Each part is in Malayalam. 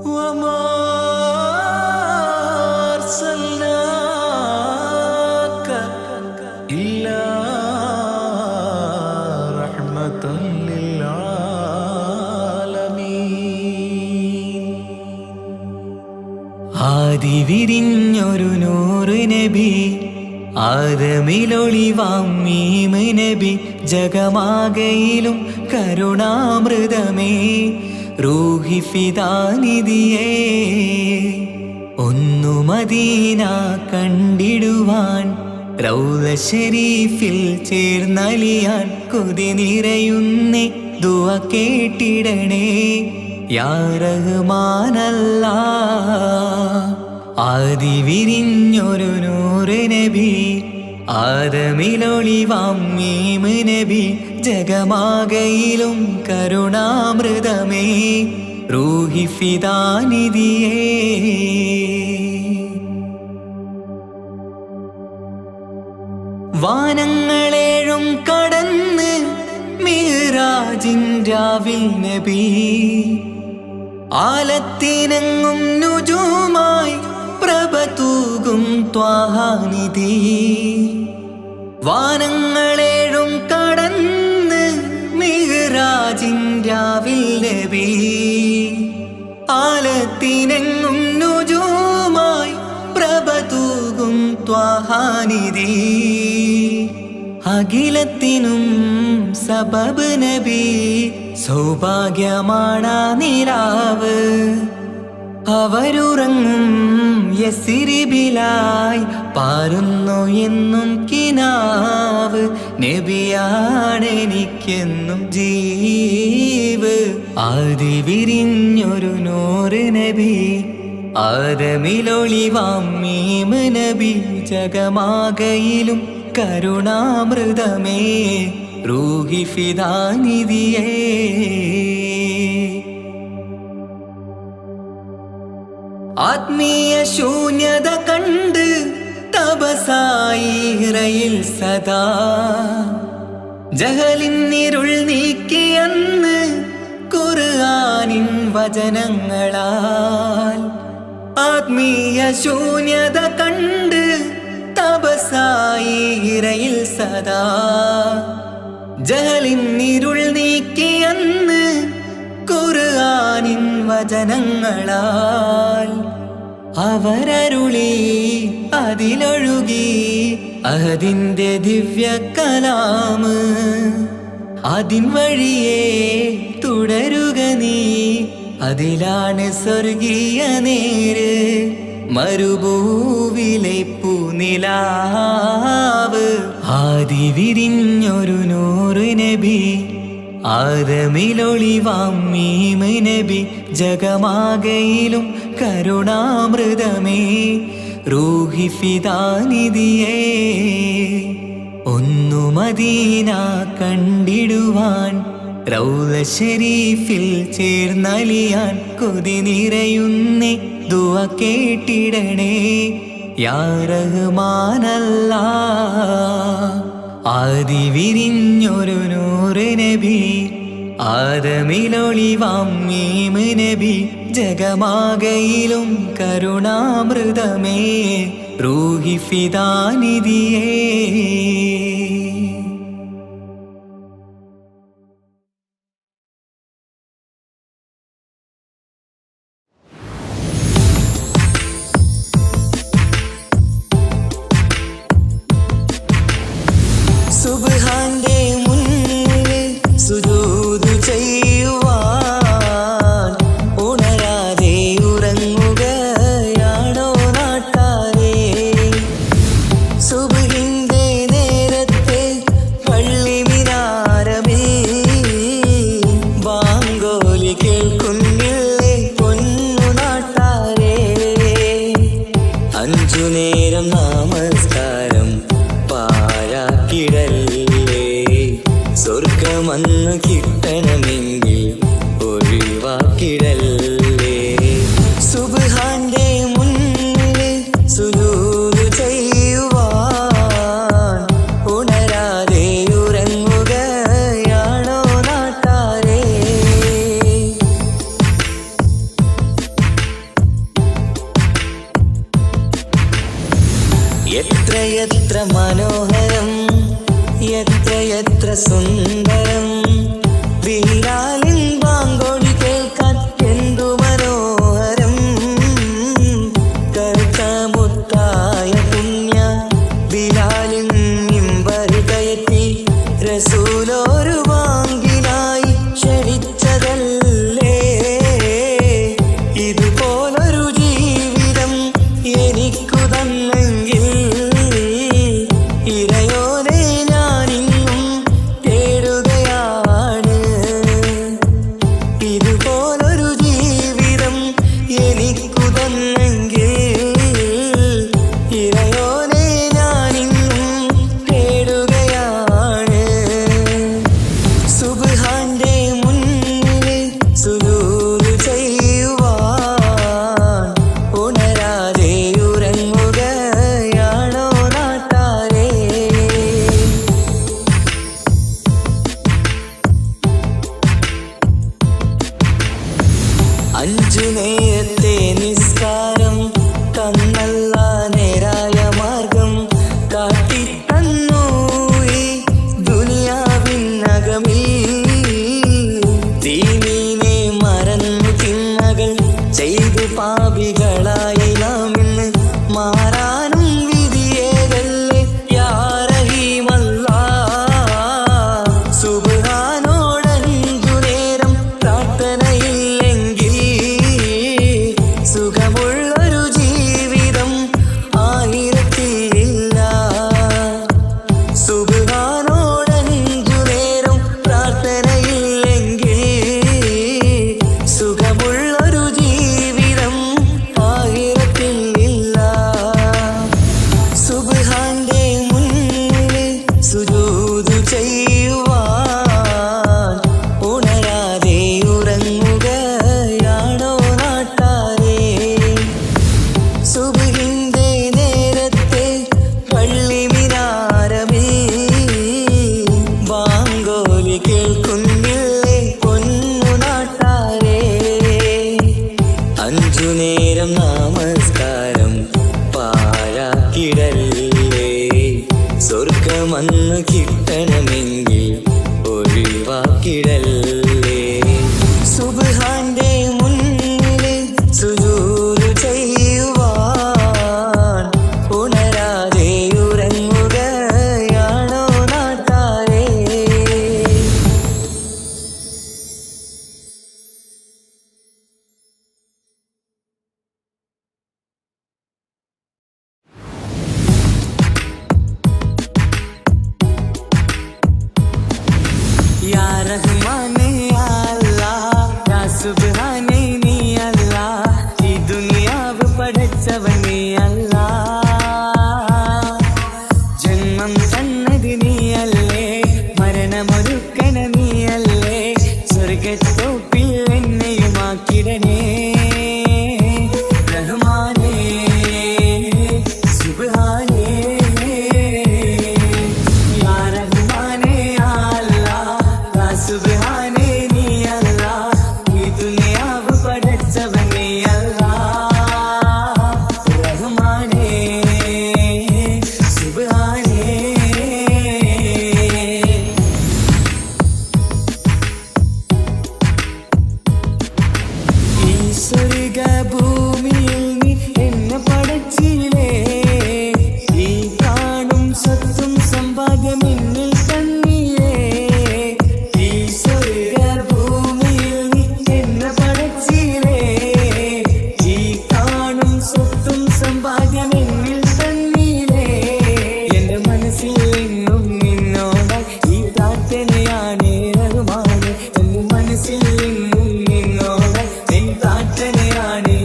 وما أرسلناك إلا رحمة للعالمين. ആദി വിരിഞ്ഞൊരു നൂറ് നബി, ആദമിലൊളിവാം മീമ് നബി, ജഗമാകയിലും കരുണാമൃതമേ, റൂഹി ഫിദാനിധിയേ. ഒന്നു മദീന കണ്ടിടുവാൻ, റൗള ശരീഫിൽ ചേർന്നലിയാൻ, കൊതി നിറയുന്നേ ദുആ കേട്ടിടണേ യാ റഹ്മാനല്ലാഹ്. ആദി വിരിഞ്ഞൊരു നൂറ് നബി, ആദമിലൊളിവാം മീമ് നബി, ജഗമാകയിലും കരുണാമൃതമേ, റൂഹി ഫിദാനിധിയേ. വാനങ്ങളേഴും കടന്ന് മിഅ്റാജിൻ രാവിൽ നബി, ആലത്തിനെങ്ങും നുജൂമായി പ്രഭ തൂകും ത്വാഹാനിധി. വാനങ്ങളേഴും കടന്ന് മിഅ്റാജിൻ രാവിൽ നബി, ആലത്തിനെങ്ങും നുജൂമായി പ്രഭ തൂകും ത്വാഹാനിധി. അഖിലത്തിനും സബബ് നബി, സൗഭാഗ്യമാണാ നിലാവ്. അവരുറങ്ങും യസിരിബിലായി പാരുന്നു എന്നും കിനാവ്. നബിയാണെനിക്കെന്നും ജീവ്. ആദി വിരിഞ്ഞൊരു നൂറ് നബി, ആദമിലൊളിവാം മീമ് നബി, ജഗമാകയിലും കരുണാമൃതമേ, റൂഹി ഫിദാനിധിയേ. ആത്മീയ ശൂന്യത കണ്ട് തപസായി ഇറയിൽ സദാ, ജഹലിന്നിരുൾ നീക്കിയന്ന് ഖുർആനിൻ വചനങ്ങളാൽ. ആത്മീയ ശൂന്യത കണ്ട് തപസായി ഇറയിൽ സദാ, ജഹലിന്നിരുൾ നീക്കിയന്ന് ഖുർആനിൻ വചനങ്ങളാൽ. അവരരുളി അതിലൊഴുകി അഹദിന്റെ ദിവ്യ കലാമ്. അതിൻ വഴിയേ തുടരുക നീ, അതിലാണ് സ്വർഗീയ നേര്. മരുഭൂവിലെ പൂനിലാവ്. ആദി വിരിഞ്ഞൊരു നൂറ് നബി, ആദമിലൊളിവാം മീമ് നബി, ജഗമാകയിലും കരുണാമൃതമേ, റൂഹി ഫിദാനിധിയേ. ഒന്നു മദീന കണ്ടിടുവാൻ, റൗള ശരീഫിൽ ചേർന്നലിയാൻ, കൊതി നിറയുന്നേ ദുആ കേട്ടിടണേ യാ റഹ്മാനല്ലാഹ്. ആദി വിരിഞ്ഞൊരു നൂറ് നബി, ആദമിലൊളിവാം മീമ് നബി, ജഗമാകയിലും കരുണാമൃതമേ, റൂഹി ഫിദാനിധിയേ. സുബ്ഹാന്റെ മുന്നിൽ സുജൂദ് ചെയ്യുവാൻ, ഉണരാതെ ഉറങ്ങുകയാണോ നാട്ടാരേ. സുബ്ഹിന്റെ നേരത്തെ പള്ളി മിനാരമേ, ബാങ്കോലി കേൾക്കുന്നില്ലേ പൊന്നു നാട്ടാരേ. 5 നേരം നമസ്കാരം പാഴാക്കിടല്ലേ, സ്വർഗമന്ന് കിട്ടണമെങ്കിൽ ഒഴിവാക്കിടല്ലേ. സുബ്ഹാന്റെ മുന്നിൽ സുജൂദ് ചെയ്യുവാൻ, ഉണരാതെ ഉറങ്ങുകയാണോ നാട്ടാരേ. മനോഹരം എത്ര സുന്ദരം ബിലാലിൻ ബാങ്കൊലി കേൾക്കാൻ എന്തു മനോഹരം കറുത്ത മുത്തായ പുണ്യ ബിലാലിൻ മിമ്പറിൽ കയറ്റി റസൂലൊരു വാങ്കിനായി ക്ഷണിച്ചതല്ലേ ഇതുപോലൊരു ജീവിതം എനിക്കു തന്നെങ്കിൽ ഇറയോനെ ഞാനിന്നും തേടുകയാണ് ഇതുപോലൊരു ജീവിതം എനിക്കു തന്നെങ്കിൽ ഇറയോനെ ഞാനിന്നും തേടുകയാണ് സുബ്ഹാന്റെ മുന്നിൽ സുജൂദ് ചെയ്യുവാൻ ഉണരാതെ ഉറങ്ങുകയാണോ നാട്ടാരേ അഞ്ചു നേരത്തെ നിസ്കാരം തന്നല്ല നേരായ മാർഗം കാട്ടിത്തന്നു ഈ ദുനിയാവിനകമിൽ ദീനീനെ മറന്നു തിന്മകൾ ചെയ്തു പാപികളായി നാം ഇന്ന് മാറാനും വിധിയേകല്ലേ യാ റഹീമല്ലാ സുബ്ഹാനോടഞ്ചു നേരം പ്രാർത്ഥനയില്ലെങ്കിൽ സുഖമുള്ളൊരു ജീവിതം ആയിരത്തിലില്ല സുബ്ഹാനോടഞ്ചു നേരം പ്രാർത്ഥനയില്ലെങ്കിൽ സുഖമുള്ളൊരു ജീവിതം ആയിരത്തിലില്ല സുബ്ഹാന്റെ മുന്നിൽ സുജൂദ് ചെയ്യുവാൻ ഉണരാതെ ഉറങ്ങുകയാണോ നാട്ടാരേ സുബ്ഹിന്റെ നേരത്തെ പള്ളി മിനാരമേ ബാങ്കോലി കേൾക്കുന്നില്ലേ പൊന്നു നാട്ടാരേ അഞ്ചു നേരം നമസ്കാരം പാഴാക്കിടല്ലേ സ്വർഗമന്ന് കിട്ടണമെങ്കിൽ ഒഴിവാക്കിടല്ലേ സുബ്ഹാന്റെ മുന്നിൽ സുജൂദ് ചെയ്യുവാൻ ഉണരാതെ ഉറങ്ങുകയാണോ നാട്ടാരേ യാ റഹ്മാനേ യാ അല്ലാഹ് യാ സുബ്ഹാനേ നീ അല്ലാഹ് ഈ ദുനിയാവ് പടച്ചവനേ അല്ലാഹ് ജന്മം തന്നത് നീയല്ലേ മരണമൊരുക്കണ നീയല്ലേ സ്വർഗത്തോപ്പിൽ എന്നെയുമാക്കിടണേ റഹ്മാനേ സുബ്ഹാനേ യാ റഹ്മാനേ യാ അല്ലാഹ് യാ സുബ്ഹാനേ നീ അല്ലാഹ് ഈ ദുനിയാവ് പടച്ചവനേ അല്ലാഹ് റഹ്മാനേ സുബ്ഹാനേ ഈ സ്വർഗഭൂമിയിൽ നീ എന്നെ പടച്ചില്ലേ ഈ കാണും സ്വത്തും സമ്പാദ്യം എന്നിൽ തന്നില്ലേ ഈ സ്വർഗഭൂമിയിൽ നീ എന്നെ പടച്ചില്ലേ ഈ കാണും സ്വത്തും സമ്പാദ്യം എന്നിൽ തന്നില്ലേ എന്റെ മനസ്സിൽ എന്നും നിന്നോടായി ഈ പ്രാർത്ഥനയാണ് റഹ്മാനേ എന്റെ മനസ്സിൽ എന്നും നിന്നോടായി ഈ പ്രാർത്ഥനയാണ്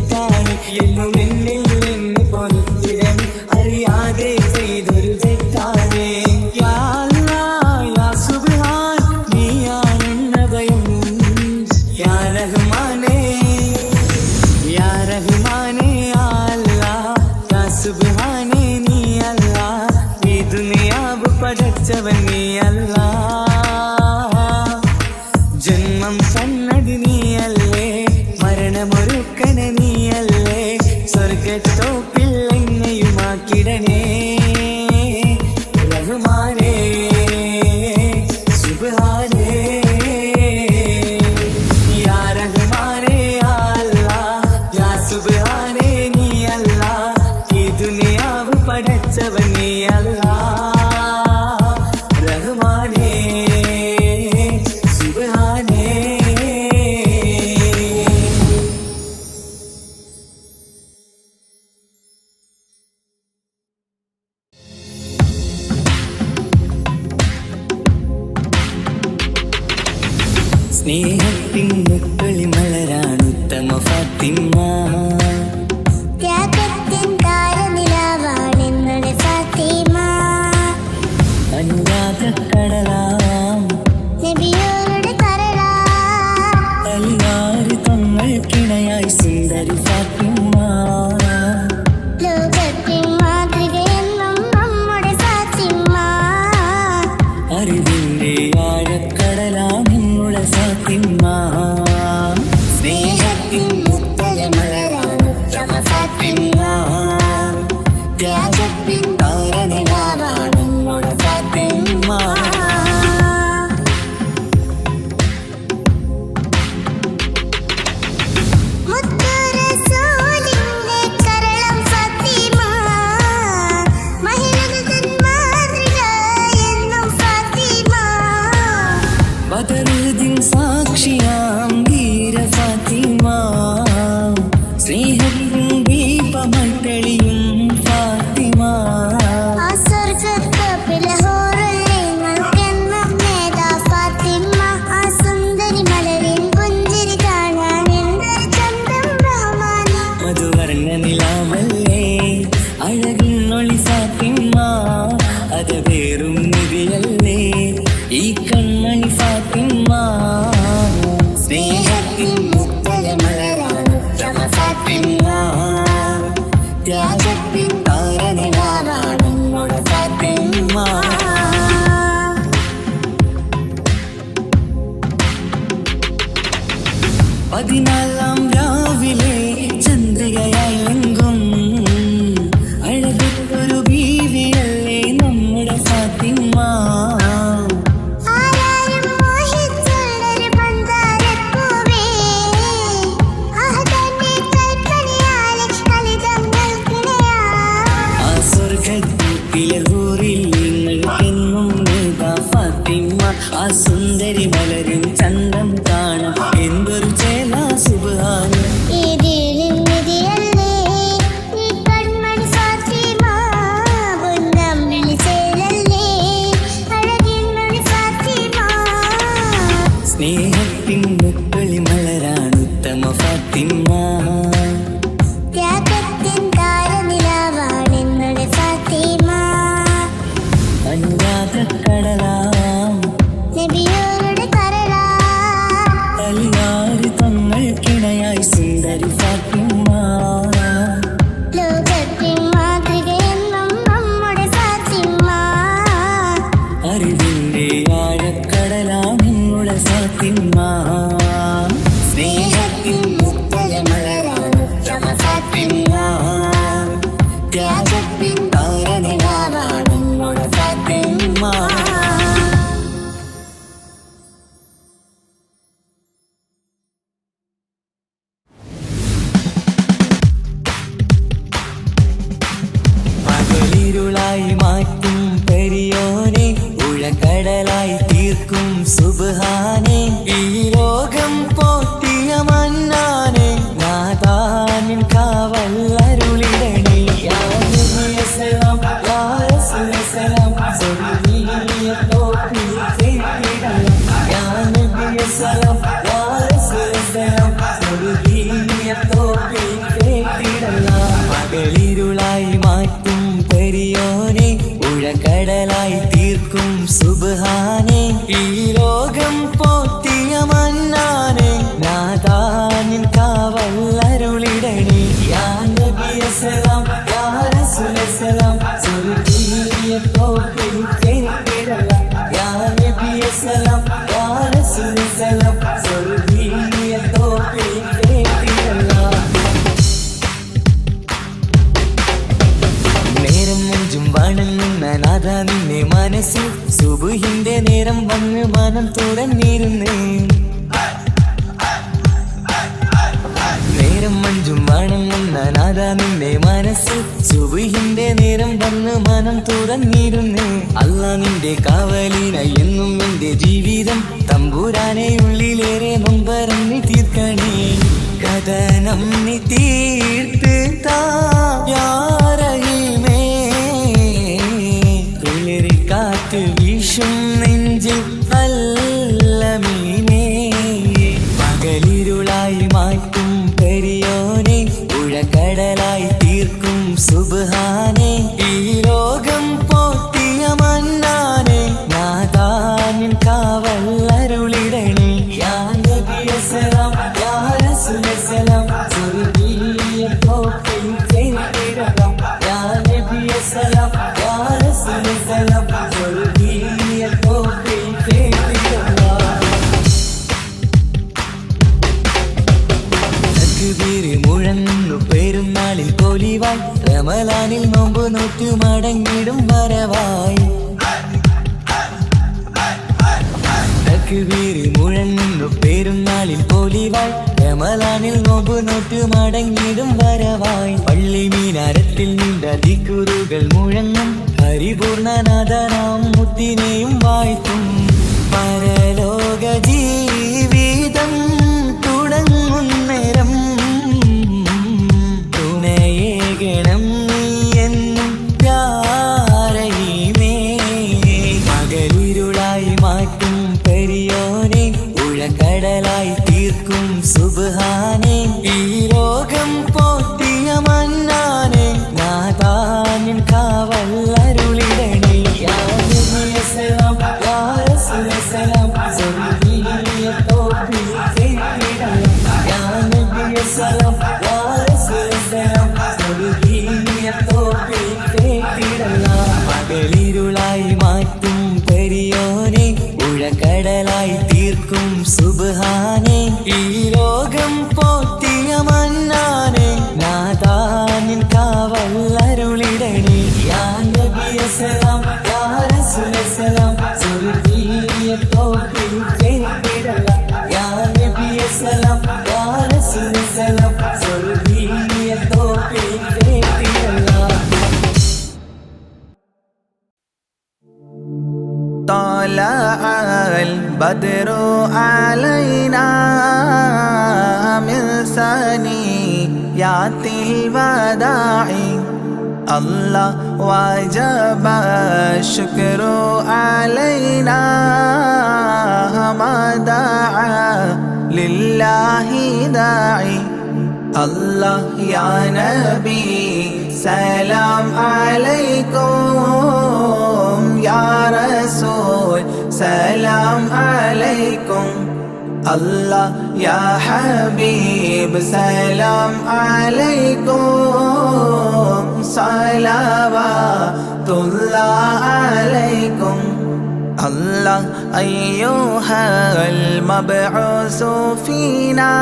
തെറ്റാണ് എന്നും എന്നിൽ നിന്ന് പൊറുത്തിടണേ അറിയാതെ ചെയ്തൊരു തെറ്റാണ് യാ അല്ലാഹ് യാ സുബ്ഹാൻ നീയാണെന്ന ഭയം യാ റഹ്മാനേ യാ റഹ്മാനേ യാ അല്ലാഹ് യാ സുബ്ഹാനേ നീ അല്ലാഹ് ഈ ദുനിയാവ് പടച്ചവൻ നീ അല്ലാഹ് ജന്മം തന്നത് നീയല്ലേ മരണമൊരുക്കണ നീയല്ലേ സ്വർഗത്തോപ്പിൽ എന്നെയുമാക്കിടണേ റഹ്മാനേ സുബ്ഹാനേ യാ റഹ്മാനേ യാ അല്ലാഹ് യാ സുബ്ഹാനേ നീ അല്ലാഹ് ഈ ദുനിയാവ് പടച്ചവൻ നീ അല്ലാഹ് റഹ്മാനേ സുബ്ഹാനേ സ്നേഹത്തിൻ മുക്കളി മലരാണ് ഉത്തമ ഫാത്തിമ ത്യാഗത്തിൻ താരനിലാവാണെന്നുടെ ഫാത്തിമ അനുരാഗക്കടലാം നബിയോരുടെ കരളാ അലിയാറ് തങ്ങൾക്കിണയായി സുന്ദരി ഫാത്തിമ ലോകത്തിൻ മാതൃകയെന്നും നമ്മുടെ ഫാത്തിമ അറിവിന്റെ ആഴക്കടലാം നിങ്ങളുടെ ഫാത്തിമ സ്നേഹത്തിൻ മുത്തല മലരാണ് ഉത്തമ ഫാത്തിമ ത്യാഗത്തിൻ താരനിലാവാണ് നിങ്ങളുടെ ഫാത്തിമ മുത്തു റസൂലിന്റെ കരളം ഫാത്തിമ മഹിളകൾ മാതൃക എന്നും ഫാത്തിമ ബദറുദ്ദീൻ സാക്ഷിയാം വീര ഫാത്തിമ സ്നേഹത്തിൻ ദീപമട്ടളിയും ഫാത്തിമ ആ സ്വർഗ്ഗത്തോപ്പിലെ ഹൂറുല്ലിങ്ങൾക്കെന്നും നേതാ ഫാത്തിമ ആ സുന്ദരി മലരിൻ പുഞ്ചിരി കാണാൻ എന്തൊരു ചന്തം റഹ്മാനേ മധുവർണ്ണ നിലാവല്ലേ അഴകിന്നൊളി ഫാത്തിമ അത് വേറും നിധിയല്ലേ ഈ കണ്ണണി ഫാത്തിമ സ്നേഹത്തിൻ മുത്തല മലരാണ് ഉത്തമ ഫാത്തിമ ത്യാഗത്തിൻ താരനിലാവാണ് നിങ്ങളുടെ ഫാത്തിമ 14 രാവിലെ ചന്ദ്രികയായെങ്കും അഴകൊരു ബീവിയല്ലേ നമ്മുടെ ഫാത്തിമ ആരാരും മോഹിച്ചുള്ളൊരു പന്താരപ്പൂവേ അഹദന്റെ കൽപ്പനയാലെ കളിതങ്ങൾക്കിണയാ ആ സ്വർഗത്തിലെ ഹൂറിൽ നിങ്ങൾക്കെന്നും നേതാ ഫാത്തിമ ആ സുന്ദരി മലരും ചന്തം കാണാം എന്തൊരു ചേല സുബ്ഹാന ഈ ദീനിൻ നിധിയല്ലേ നീ കൺമണി ഫാത്തിമ പൊന്നം വിളിച്ചേലല്ലേ അഴകിൻ മണി ഫാത്തിമ സ്നേഹത്തിൻ മുക്കളി മലരാണ് ഉത്തമ ഫാത്തിമ ത്യാഗത്തിൻ താരനിലാവാണെന്നുടെ ഫാത്തിമ അനുരാഗക്കടലാം നബിയോരുടെ കരളാ അലിയാറ് തങ്ങൾക്കിണയായി സുന്ദരി ഫാത്തിമ ലോകത്തിൻ മാതൃകയെന്നും നമ്മുടെ ഫാത്തിമ അറിവിന്റെ ആഴക്കടലാം നിങ്ങളുടെ ഫാത്തിമ സ്നേഹത്തിൻ മുത്തല മലരാണ് ഉത്തമ ഫാത്തിമ ത്യാഗത്തിൻ താരനിലാവാണ് നിങ്ങളുടെ ഫാത്തിമ പകലിരുളായി മാറ്റും പെരിയോനെ ഉഴക്കടലായി തീർക്കും സുബ്ഹാനെ ഈ ലോകം പോറ്റിയ മന്നാനെ നാദാനിൻ കാവല്ലരുളിടണേ യാ നബി അസ്സലാം യാ റസൂൽ അസ്സലാം സ്വർഗീയ തോപ്പിൽ ചേർത്തിടണം യാ നബി അസ്സലാം യാ റസൂൽ അസ്സലാം സ്വർഗീയ തോപ്പിൽ യാ നബിയ സലാം യാ റസൂല സലാം സ്വർഗീയ തോപ്പിൽ കേട്ടിടലാം യാ നബിയ സലാം യാ റസൂല സലാം സ്വർഗീയ തോപ്പിൽ കേട്ടിടലാം. നേരം മുഞ്ചും വണങ്ങുന്ന നാഥ നിന്നെ മനസ്സിൽ സുബുഹിന്റെ നേരം വന്ന് മനം തുറന്നിരുന്നേ. നേരം മഞ്ചും വണങ്ങുന്ന നാഥ നിന്നെ മനസ്സിൽ സുബുഹിന്റെ നേരം വന്ന് മനം തുറന്നിരുന്നേ. അല്ലാ നിന്റെ കാവലിന എന്നും എന്റെ ജീവിതം തമ്പുരാനെ ഉള്ളിലേറെ നൊമ്പരന്നി തീർക്കണേ. കഥനം നീ തീർത്ത് താ യാ റഹീമേ. കുളിരി കാറ്റ് വീശും നെഞ്ചിൽ അല്ലമീനേ. പകലിരുളായി മാറ്റും പെരിയോനെ ഉഴക്കടലായി തീർക്കും സുബ്ഹാനെ. ഈ ലോകം പോറ്റിയ മന്നാനെ നാദാനിൻ കാവൽ അരുളിടണേ. യാ നബിയ സലാം യാ റസൂല സലാം സ്വർഗീയ തോപ്പിൽ കേട്ടിടലാം യാ നബിയ സലാം യാ റസൂല സലാം സ്വർഗീയ തോപ്പിൽ കേട്ടിടലാം. തക്ബീർ മുഴങ്ങുന്നു പെരുന്നാളിൽ പൊലിവായി റമളാനിൽ നോമ്പ് നോറ്റു മടങ്ങിടും വരവായി. തക്ബീർ മുഴങ്ങുന്നു പെരുന്നാളിൽ പൊലിവായി റമളാനിൽ നോമ്പ് നോറ്റു മടങ്ങിടും വരവായി. പള്ളി മീനാരത്തിൽ നിന്റെ ദിക്റുകൾ മുഴങ്ങും പരിപൂർണനാഥനാം മുത്തിനെയും വാഴ്ത്തും. പരലോക ജീവിതം തുടങ്ങുന്നേരം തുണയേകണം നീ എന്നും യാ റഹീമേ. പകലിരുളായി മാറ്റും പെരിയോനെ ഉഴക്കടലായി തീർക്കും സുബ്ഹാനെ. ഈ ലോകം പോറ്റിയ മന്നാനെ നാദാനിൻ കാവൽ അരുളിടണേ. യാ നബിയ സലാം യാ റസൂല സലാം സ്വർഗീയ തോപ്പിൽ കേട്ടിടലാം യാ നബിയ സലാം യാ റസൂല സലാം സ്വർഗീയ തോപ്പിൽ കേട്ടിടലാം. പകലിരുളായി മാറ്റും പെരിയോനെ ഉഴക്കടലായി തീർക്കും സുബ്ഹാനെ. ഈ ലോകം പോറ്റിയ മന്നാനെ നാദാനിൻ കാവൽ അരുളിടണേ. യാ നബിയ സലാം യാ റസൂല സലാം സ്വർഗീയ തോപ്പിൽ കേട്ടിടലാം യാ നബിയ സലാം യാ റസൂല സലാം സ്വർഗീയ തോപ്പിൽ കേട്ടിടലാം. طلع البدر علينا من ثنيات الوداع الله وجب الشكر علينا ما دعا لله داعي. الله يا نبي سلام عليكم يا رسول سلام عليكم. الله يا حبيب سلام عليكم صلوات الله عليكم. الله أيها المبعوث فينا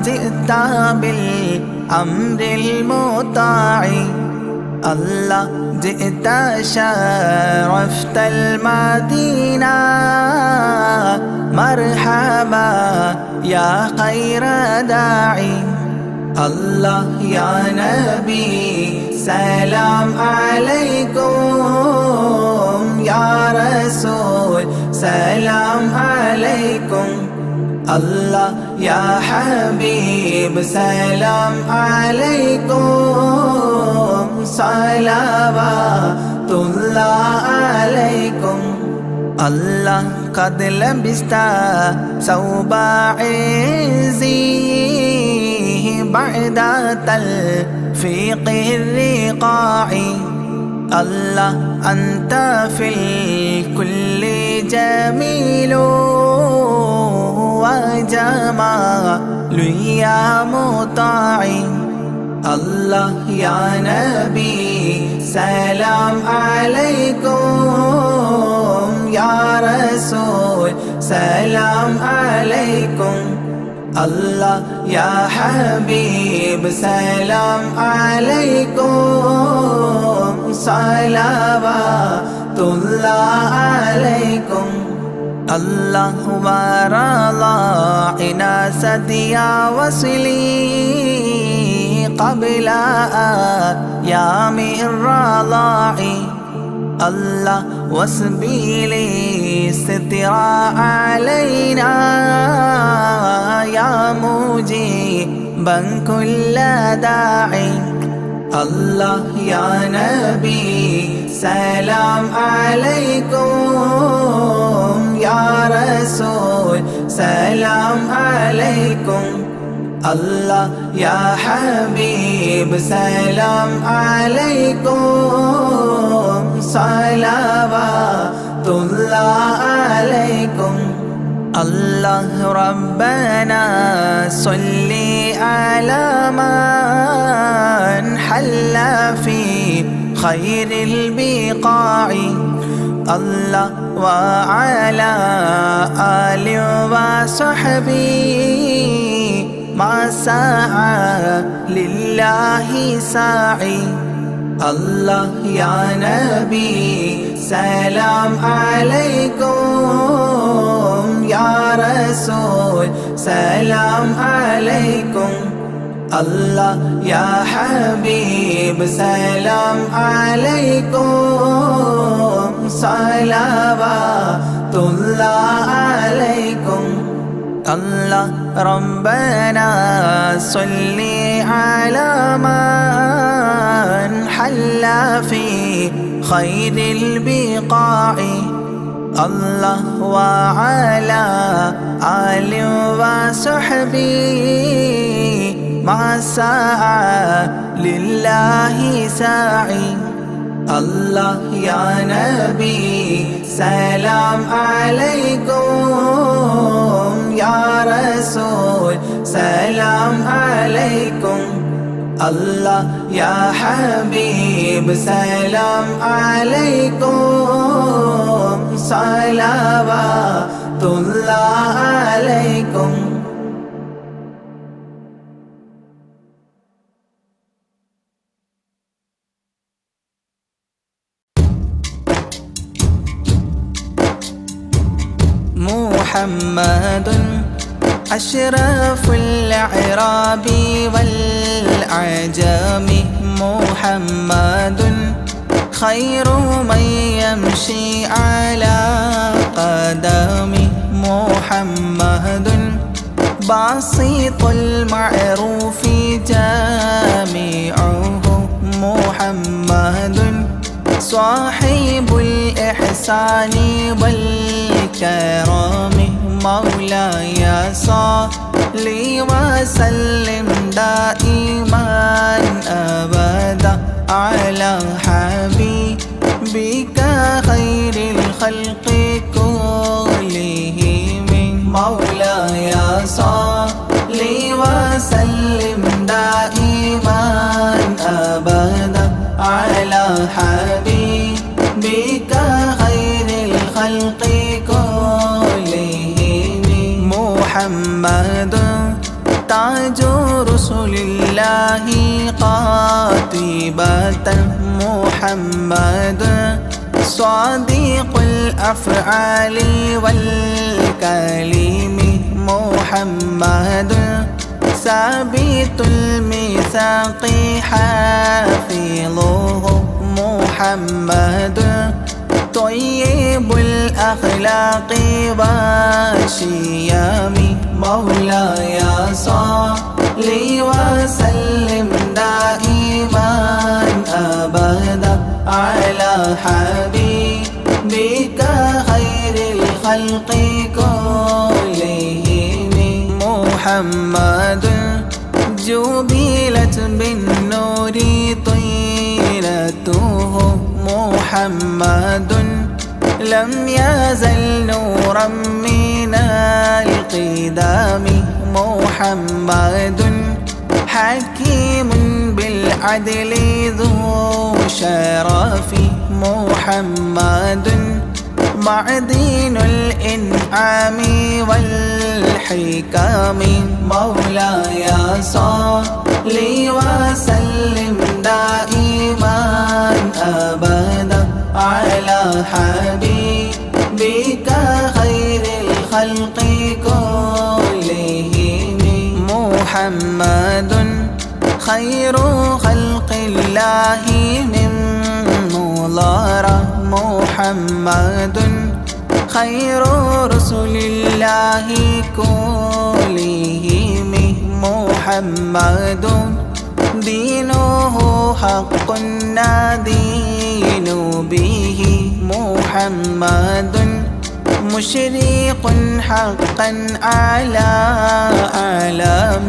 جئت بالأمر المطاع. الله جئت شرفت المدينة مرحبا يا خير داعي. الله يا نبي سلام عليكم يا رسول سلام عليكم. الله يا حبيب سلام عليكم صلوات الله عليكم. الله قد لبست ثوب عزي بعد تلفيق الرقاع. الله أنت في الكل جميل وجمال يا مطاع. الله يا نبي سلام عليكم يا رسول سلام عليكم الله يا حبيب سلام عليكم صلوات الله عليكم الله ورضاعنا سديا وصلي قبل أيام الرضاع الله وسبيلي سترا علينا يا مجيبا كل داعي الله يا نبي سلام عليكم يا رسول سلام عليكم الله يا حبيب سلام عليكم صلوات الله عليكم الله ربنا صل على من حل في خير البقاع الله وعلى آله وصحبه ما سعى لله ساعي الله يا نبي سلام عليكم يا رسول سلام عليكم الله يا حبيب سلام عليكم صلوات الله عليكم الله ربنا صل على من حل في خير البقاع الله وعلى آله وصحبه ما سعى لله ساعي الله يا نبي سلام عليكم يا رسول سلام عليكم الله يا حبيب سلام عليكم صلوات الله عليكم محمد أشرف الأعراب والأعجام محمد خير من يمشي على قدمه محمد بسيط المعروف جامعه محمد صاحب الإحسان والكرم مولاي صل وسلم دائما أبدا على حبيبك خير الخلق كلهم مولاي صل وسلم دائما أبدا على حبيبك خير الخلق كلهم محمد تاج رسل الله قاطبة محمد صادق الأفعال والكلم محمد ثابت الميثاق حافظه محمد طيب الأخلاق والشيام مولاي صل وسلم دائما أبدا على حبيبك خير الخلق كلهم محمد جبلت بالنور طيرته محمد لم يزل نورا من القدام محمد حكيم بالعدل ذو شرف محمد معدن الإنعام والحكم مولاي صل وسلم دائما أبدا على حبيبك خير الخلق كلهم محمد خير خلق الله من مضار محمد خير رسل الله كلهم محمد دينه حق ندين به محمد مشرق حقا على عالم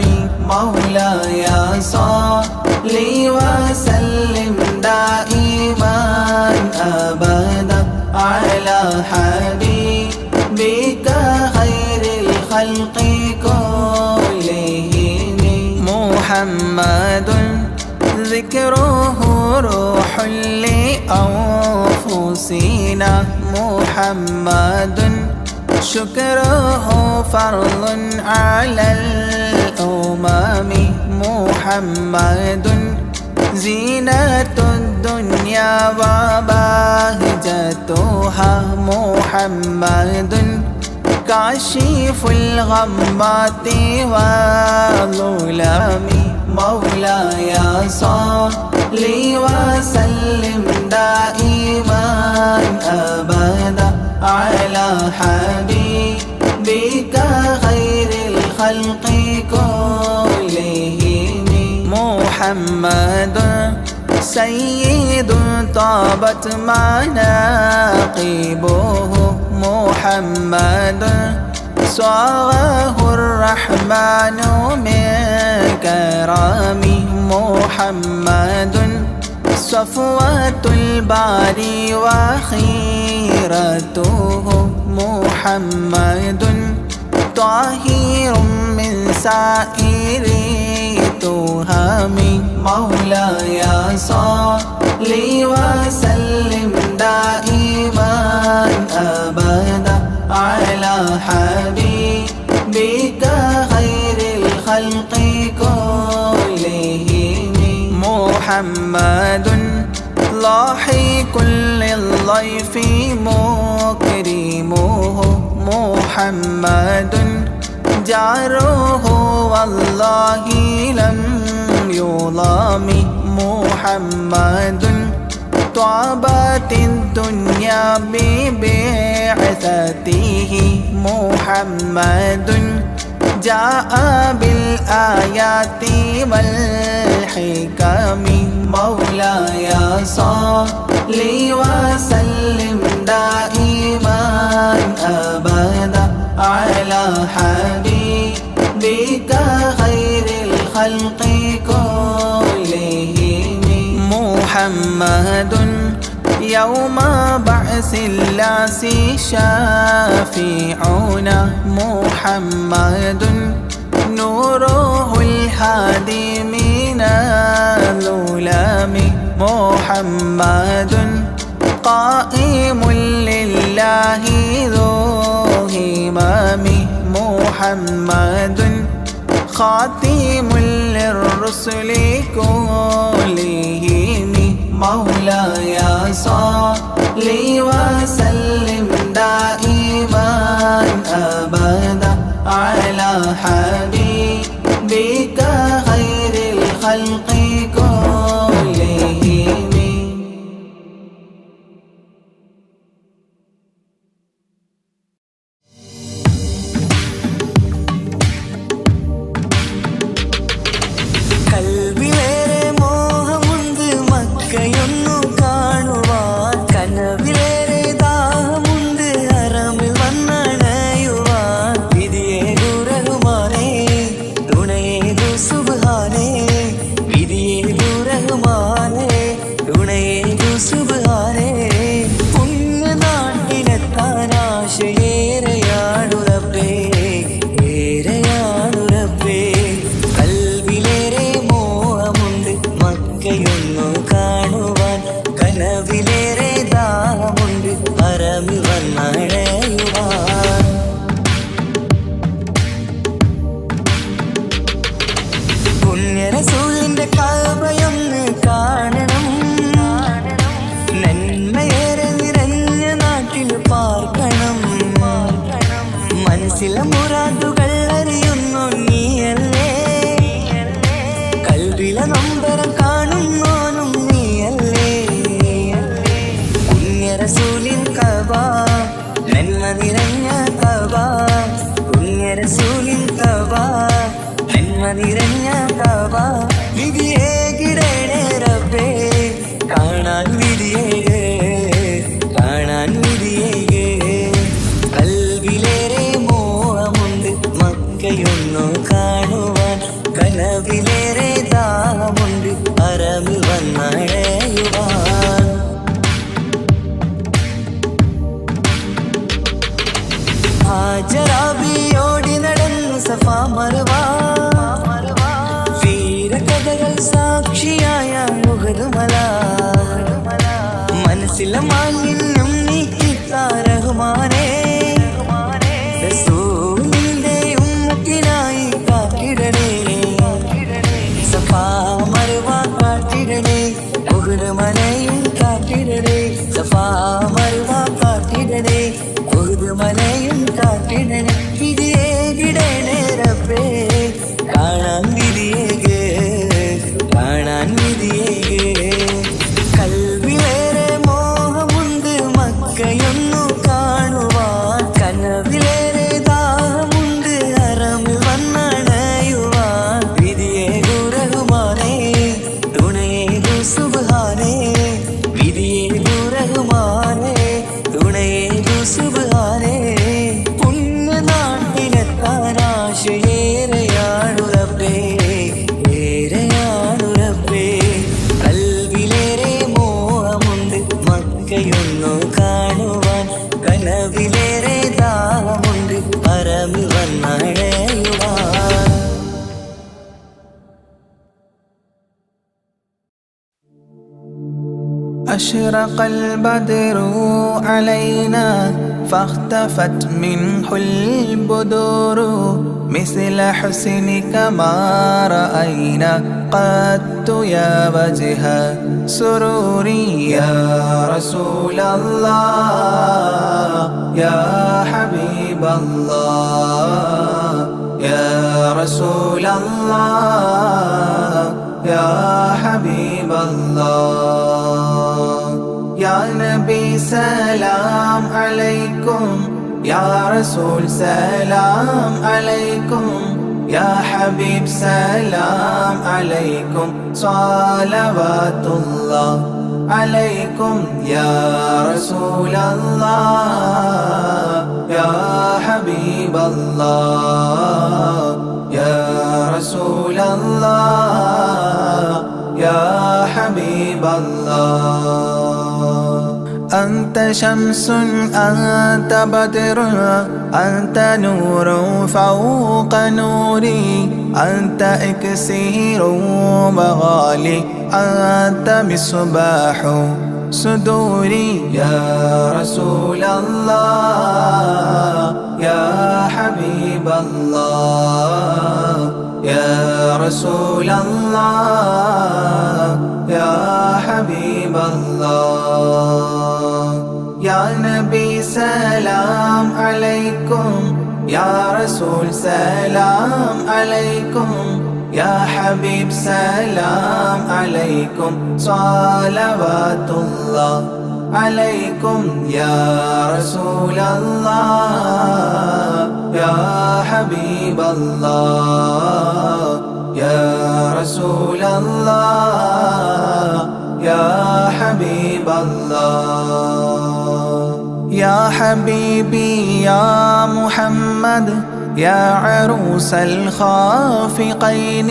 مولاي صل وسلم دائما أبدا على حبيبك خير الخلق كلهم محمد ذكره روح لأنفسنا محمد شكره فرض على الأمم محمد زينة الدنيا وبهجتها محمد كاشف الغمات والظلام مولاي صل وسلم دائما أبدا على حبيبك خير الخلق كلهم محمد سيد طابت مناقبه محمد صاغه الرحمن من كرم محمد صفوة الباري وخيرته محمد طاهر من سائر تهم مولاي صل وسلم دائما أبدا على حبيبك خير الخلق كلهم محمد لاحق للضيف مكرمه محمد جاره والله لم يظلم محمد طابت الدنيا ببعثته محمد جاء بالآيات والحكم مولاي صل وسلم دائما أبدا على حبيبك خير الخلق كلهم محمد يوم بعث الناس شافعنا محمد نوره الهادي من الظلام محمد قائم لله ذو همام محمد خاتم للرسل كلهم مولاي صل وسلم دائما أبدا على حبيبك خير الخلق كلهم വിധിയേ കൽവിലെ നൊമ്പരം കാണുന്നോനും നീയല്ലേ പുണ്യ റസൂലിൻ കഅബ നന്മ നിറഞ്ഞ കഅബ പുണ്യ റസൂലിൻ കഅബ നന്മ നിറഞ്ഞ കഅബ വിധിയേകിടണേ റബ്ബേ കാണാൻ വിധിയേകേ കാണാൻ വിധിയേകേ കൽവിലേറെ മോഹമുണ്ട് മക്കയൊന്നു കാണുവാൻ കനവിലേറെ ദാഹമുണ്ട് ഹറമിൽ വന്നടയുവാൻ ഹാജറാബിയോടി നടന്നു സഫാ മർവ വീരകഥകൾ സാക്ഷിയായ ഉഹദ് മല മനസ്സിലെ മാലിന്യം നീക്കിത്ത റഹ്മാനേ റസൂലിന്റെ ഉമ്മത്തിനായി കാത്തിടണേ സഫാ മർവ കാത്തിടണേ ഉഹദ് മലയും കാത്തിടണേ സഫാ മർവ കാത്തിടണേ ഉഹദ് മലയും കാത്തിടണേ വിധിയേകിടണേ റബ്ബേ കാണാൻ വിധിയേകേ കാണാൻ വിധിയേകേ കൽവിലേറെ മോഹമുണ്ട് മക്കയൊന്നു കാണുവാൻ കനവിലേറെ ദാഹമുണ്ട് ഹറമിൽ വന്നണയുവാൻ വിധിയേകു റഹ്മാനേ തുണയേകു സുബ്ഹാനേ വിധിയേകു റഹ്മാനേ തുണയേകു സുബ്ഹാനേ പുണ്യനാട്ടിലെത്താൻ ആശയേറെയാണു റബ്ബേ ഏറെയാണു റബ്ബേ കൽവിലേറെ മോഹമുണ്ട് മക്കയൊന്നു കാണുവാൻ കനവിലേറെ ദാഹമുണ്ട് ഹറമിൽ വന്നണയുവാൻ أشرق البدر علينا فاختفت منه البدور مثل حسنك ما رأينا قدت يا وجه سروري يا رسول الله يا حبيب الله يا رسول الله يا حبيب الله يا نبي سلام عليكم يا رسول سلام عليكم يا حبيب سلام عليكم صلوات الله عليكم يا رسول الله يا حبيب الله يا رسول الله يا حبيب الله أنت شمس أنت بدر أنت نور فوق نوري أنت إكسير وغالي أنت مصباح صدوري يا رسول الله يا حبيب الله يا رسول الله يا حبيب الله يا نبي سلام عليكم يا رسول سلام عليكم يا حبيب سلام عليكم صلوات الله عليكم يا رسول الله يا حبيب الله يا رسول الله يا حبيب الله يا حبيبي يا محمد يا عروس الخافقين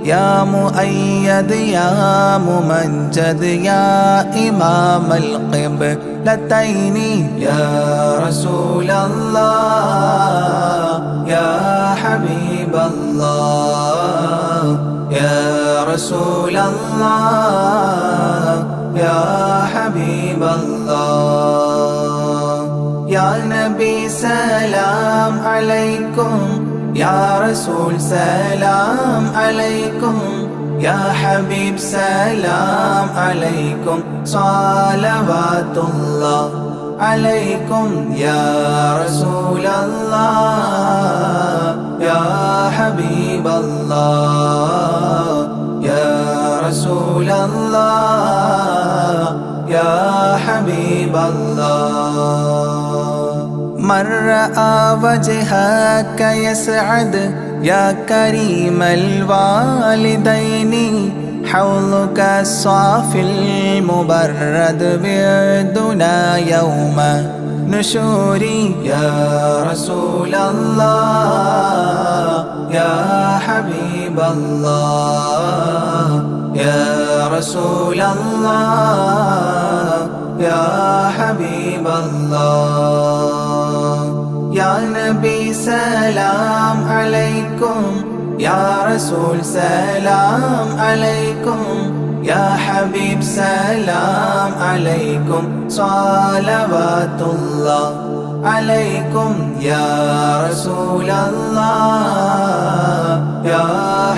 يا مؤيد يا ممجد يا إمام القبلتين يا رسول الله يا حبيب الله يا رسول الله يا حبيب الله يا نبي سلام عليكم يا رسول سلام عليكم يا حبيب سلام عليكم صلوات الله عليكم يا رسول الله يا حبيب الله يا رسول الله يا حبيب الله من رأى وجهك يسعد يا كريم الوالدين حوضك الصافي المبرد بيدنا يوم نشوري يا رسول الله يا حبيب الله يا رسول الله يا حبيب الله يا نبي سلام عليكم يا رسول سلام عليكم يا حبيب سلام عليكم صلوات الله عليكم يا رسول الله يا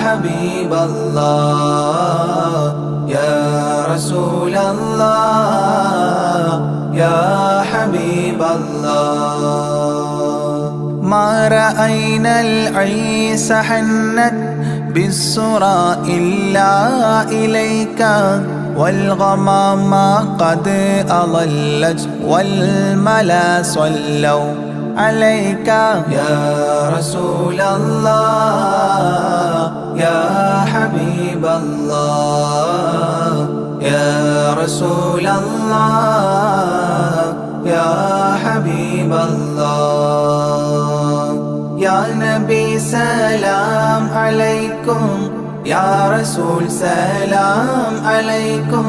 حبيب الله يا رسول الله يا حبيب الله ما رأينا العيس حنت بالسرى إلا إليك والغمام قد أضلت والملا صلوا عليك يا رسول الله يا حبيب الله يا رسول الله يا حبيب الله يا نبي سلام عليكم يا رسول سلام عليكم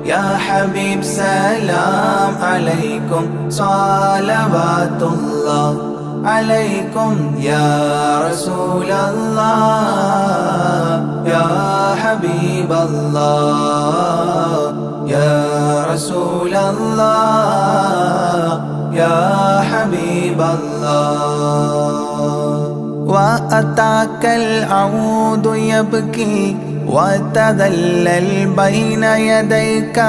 يا حبيب سلام عليكم صلوات الله عليكم يا رسول الله يا حبيب الله يا رسول الله يا حبيب الله وأتاك العود يبكي وتذلل بين يديك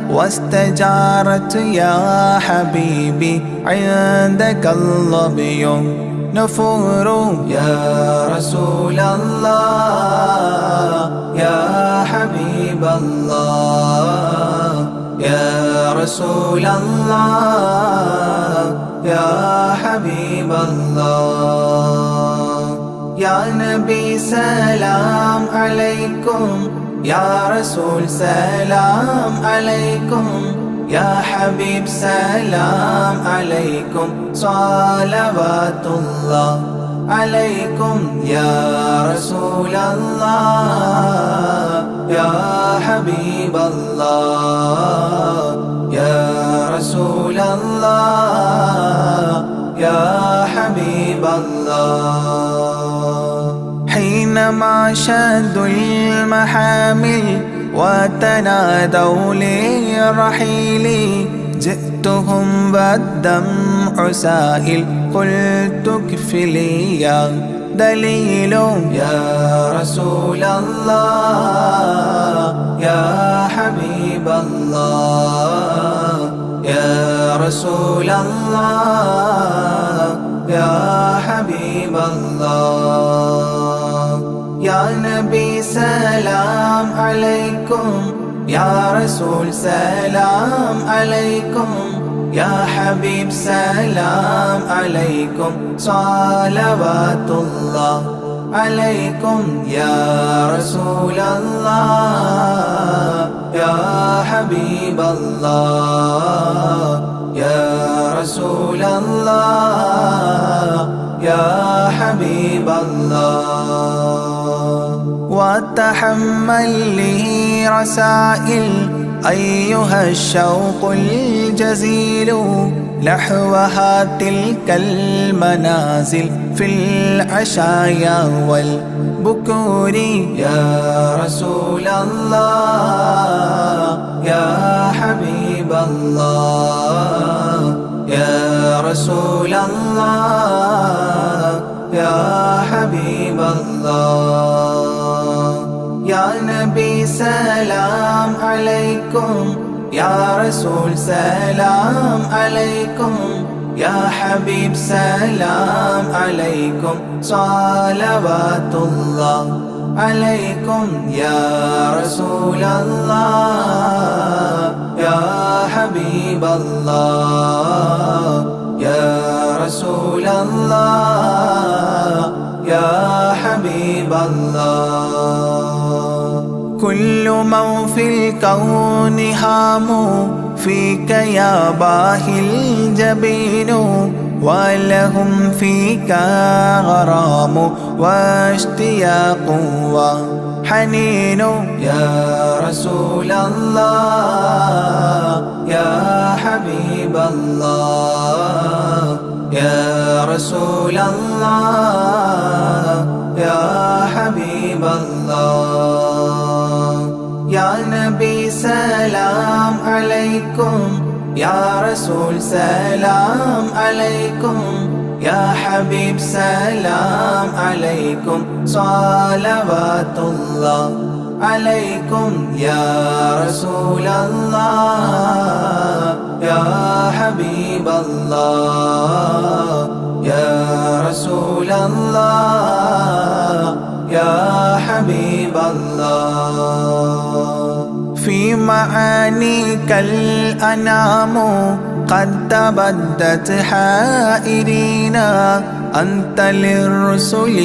واستجارت يا حبيبي عندك الظبي نفور يا رسول الله يا حبيب الله يا رسول الله يا حبيب الله يا نبي سلام عليكم يا رسول سلام عليكم يا حبيب سلام عليكم صلوات الله عليكم يا رسول الله يا حبيب الله يا رسول الله يا حبيب الله حينما شدوا المحامل وتنادوا لرحيلي جئتهم والدمع سائل قلت اكفلي يا دليل يا رسول الله يا حبيب الله يا رسول الله يا حبيب الله يا نبي سلام عليكم يا رسول سلام عليكم يا حبيب سلام عليكم صلوات الله عليكم يا رسول الله يا حبيب الله يا رسول الله يا حبيب الله وتحمل لي رسائل أيها الشوق الجزيل نحوها تلك المنازل في العشايا والبكور يا رسول الله يا حبيب الله يا رسول الله يا حبيب الله يا نبي سلام عليكم يا رسول سلام عليكم يا حبيب سلام عليكم صلوات الله عليكم يا رسول الله يا حبيب الله يا رسول الله يا حبيب الله كل من في الكون هام فيك يا باهي الجبين ولهم فيك غرام واشتياق وحنين يا رسول الله يا حبيب الله يا رسول الله يا حبيب الله يا نبي سلام عليكم يا رسول سلام عليكم يا حبيب سلام عليكم صلوات الله عليكم يا رسول الله يا حبيب الله يا رسول الله يا حبيب الله في معانيك الأنام قد تبدت حائرين أنت للرسل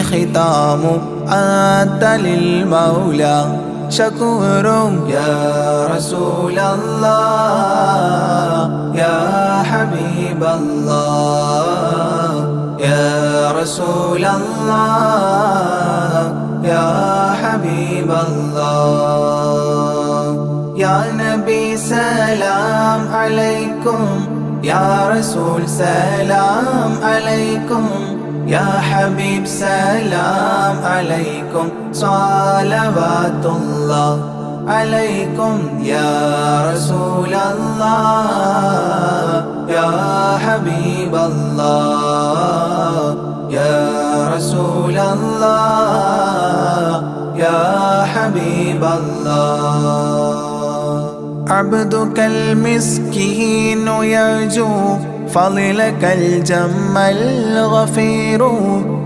ختام أنت للمولى شكور يا رسول الله يا حبيب الله يا رسول الله يا حبيب الله يا نبي سلام عليكم يا رسول سلام عليكم يا حبيب سلام عليكم صلوات الله عليكم يا رسول الله يا حبيب الله يا رسول الله يا حبيب الله عبدك المسكين يرجو فضلك الجم الغفير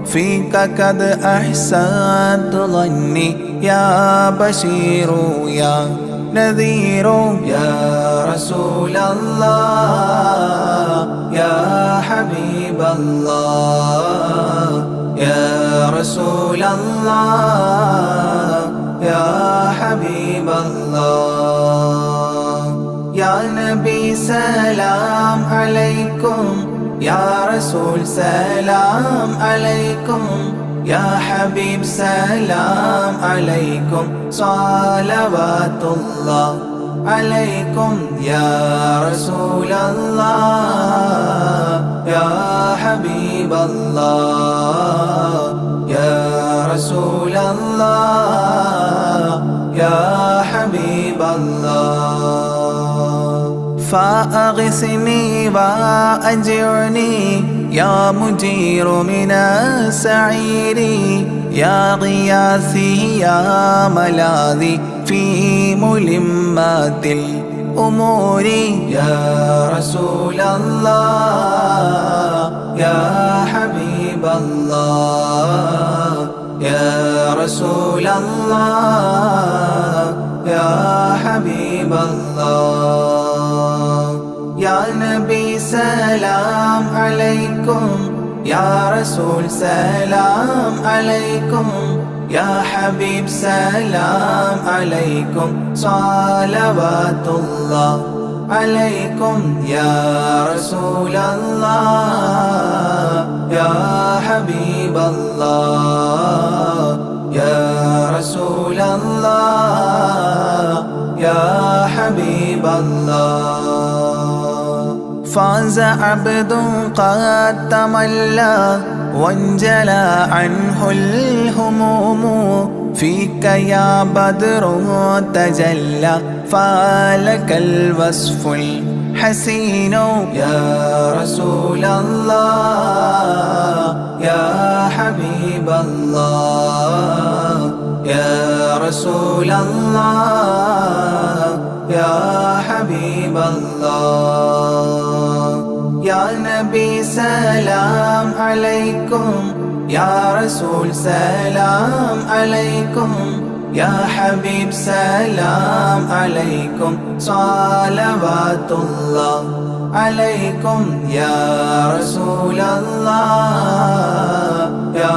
فيك قد أحسنت ظني يا بشير يا نذير يا رسول الله يا حبيب الله يا رسول الله يا حبيب الله يا نبي سلام عليكم يا رسول سلام عليكم يا حبيب سلام عليكم صلوات الله عليكم يا رسول الله يا حبيب الله يا رسول الله يا حبيب الله فأغثني وأجرني يا مجير من السعير يا غياثي يا ملاذي في ملمات الأمور يا رسول الله يا حبيب الله يا رسول الله يا حبيب الله يا نبي سلام عليكم يا رسول سلام عليكم يا حبيب سلام عليكم صلوات الله عليكم يا رسول الله يا حبيب الله يا رسول الله يا حبيب الله فاز عبد قد تملى وانجلى عنه الهموم فيك يا بدر تجلى فلك الوصف الحسين يا رسول الله يا حبيب الله يا رسول الله يا حبيب الله يا نبي سلام عليكم يا رسول سلام عليكم يا حبيب سلام عليكم صلوات الله عليكم يا رسول الله يا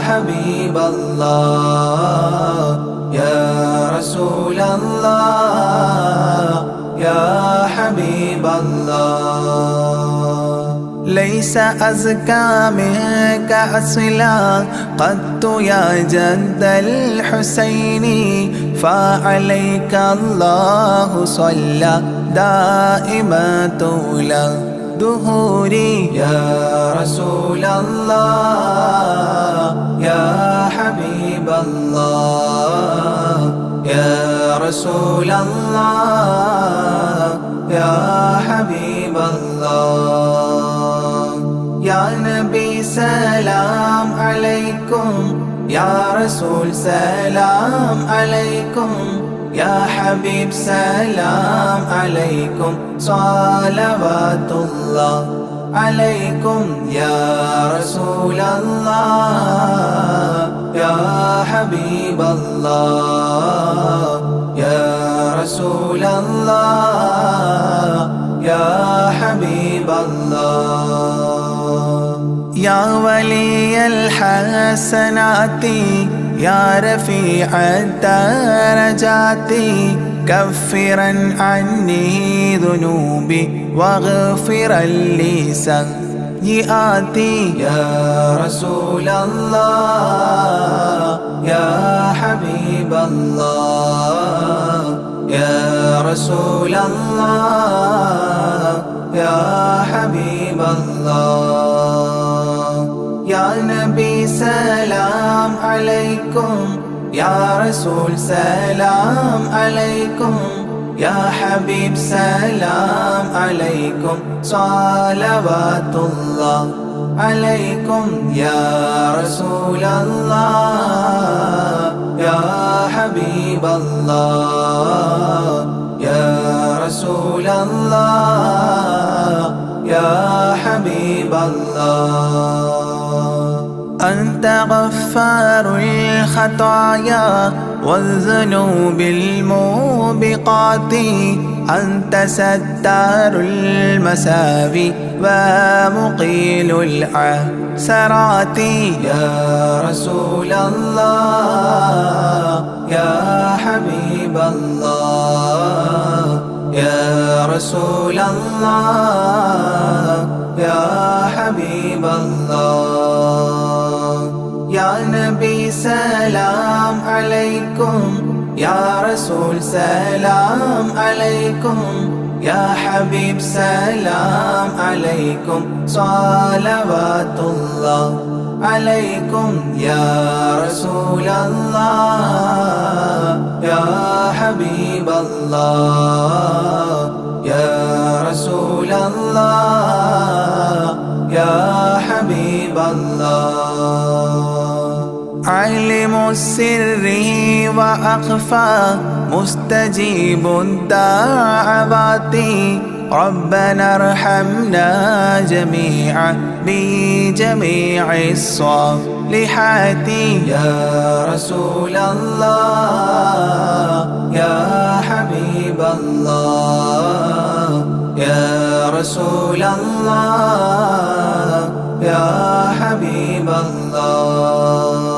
حبيب الله يا رسول الله يا حبيب الله ليس أزكى منك أصلا قط يا جد الحسين فعليك الله صلى دائما طول دهوري يا رسول الله يا حبيب الله يا رسول الله يا حبيب الله يا نبي سلام عليكم يا رسول سلام عليكم يا حبيب سلام عليكم صلوات الله عليكم يا رسول الله يا حبيب الله يا رسول الله يا حبيب الله يا ولي الحسنات يا رفيع الدرجات كفرا عني ذنوبي واغفرا لي سيئاتي يا رسول الله يا حبيب الله يا رسول الله يا حبيب الله يا نبي سلام عليكم يا رسول سلام عليكم يا حبيب سلام عليكم صلوات الله عليكم يا رسول الله يا حبيب الله يا رسول الله يا حبيب الله أنت غفار الخطايا والذنوب الموبقات أنت ستار المساوي ومقيل العثرات يا رسول الله يا حبيب الله يا رسول الله يا حبيب الله يا نبي سلام عليكم يا رسول سلام عليكم يا حبيب سلام عليكم صلوات الله عليكم يا رسول الله يا حبيب الله يا رسول الله يا حبيب الله عالم السر وأخفى مستجيب الدعوات ربنا ارحمنا جميعا بجميع الصالحات يا رسول الله يا حبيب الله يا رسول الله يا حبيب الله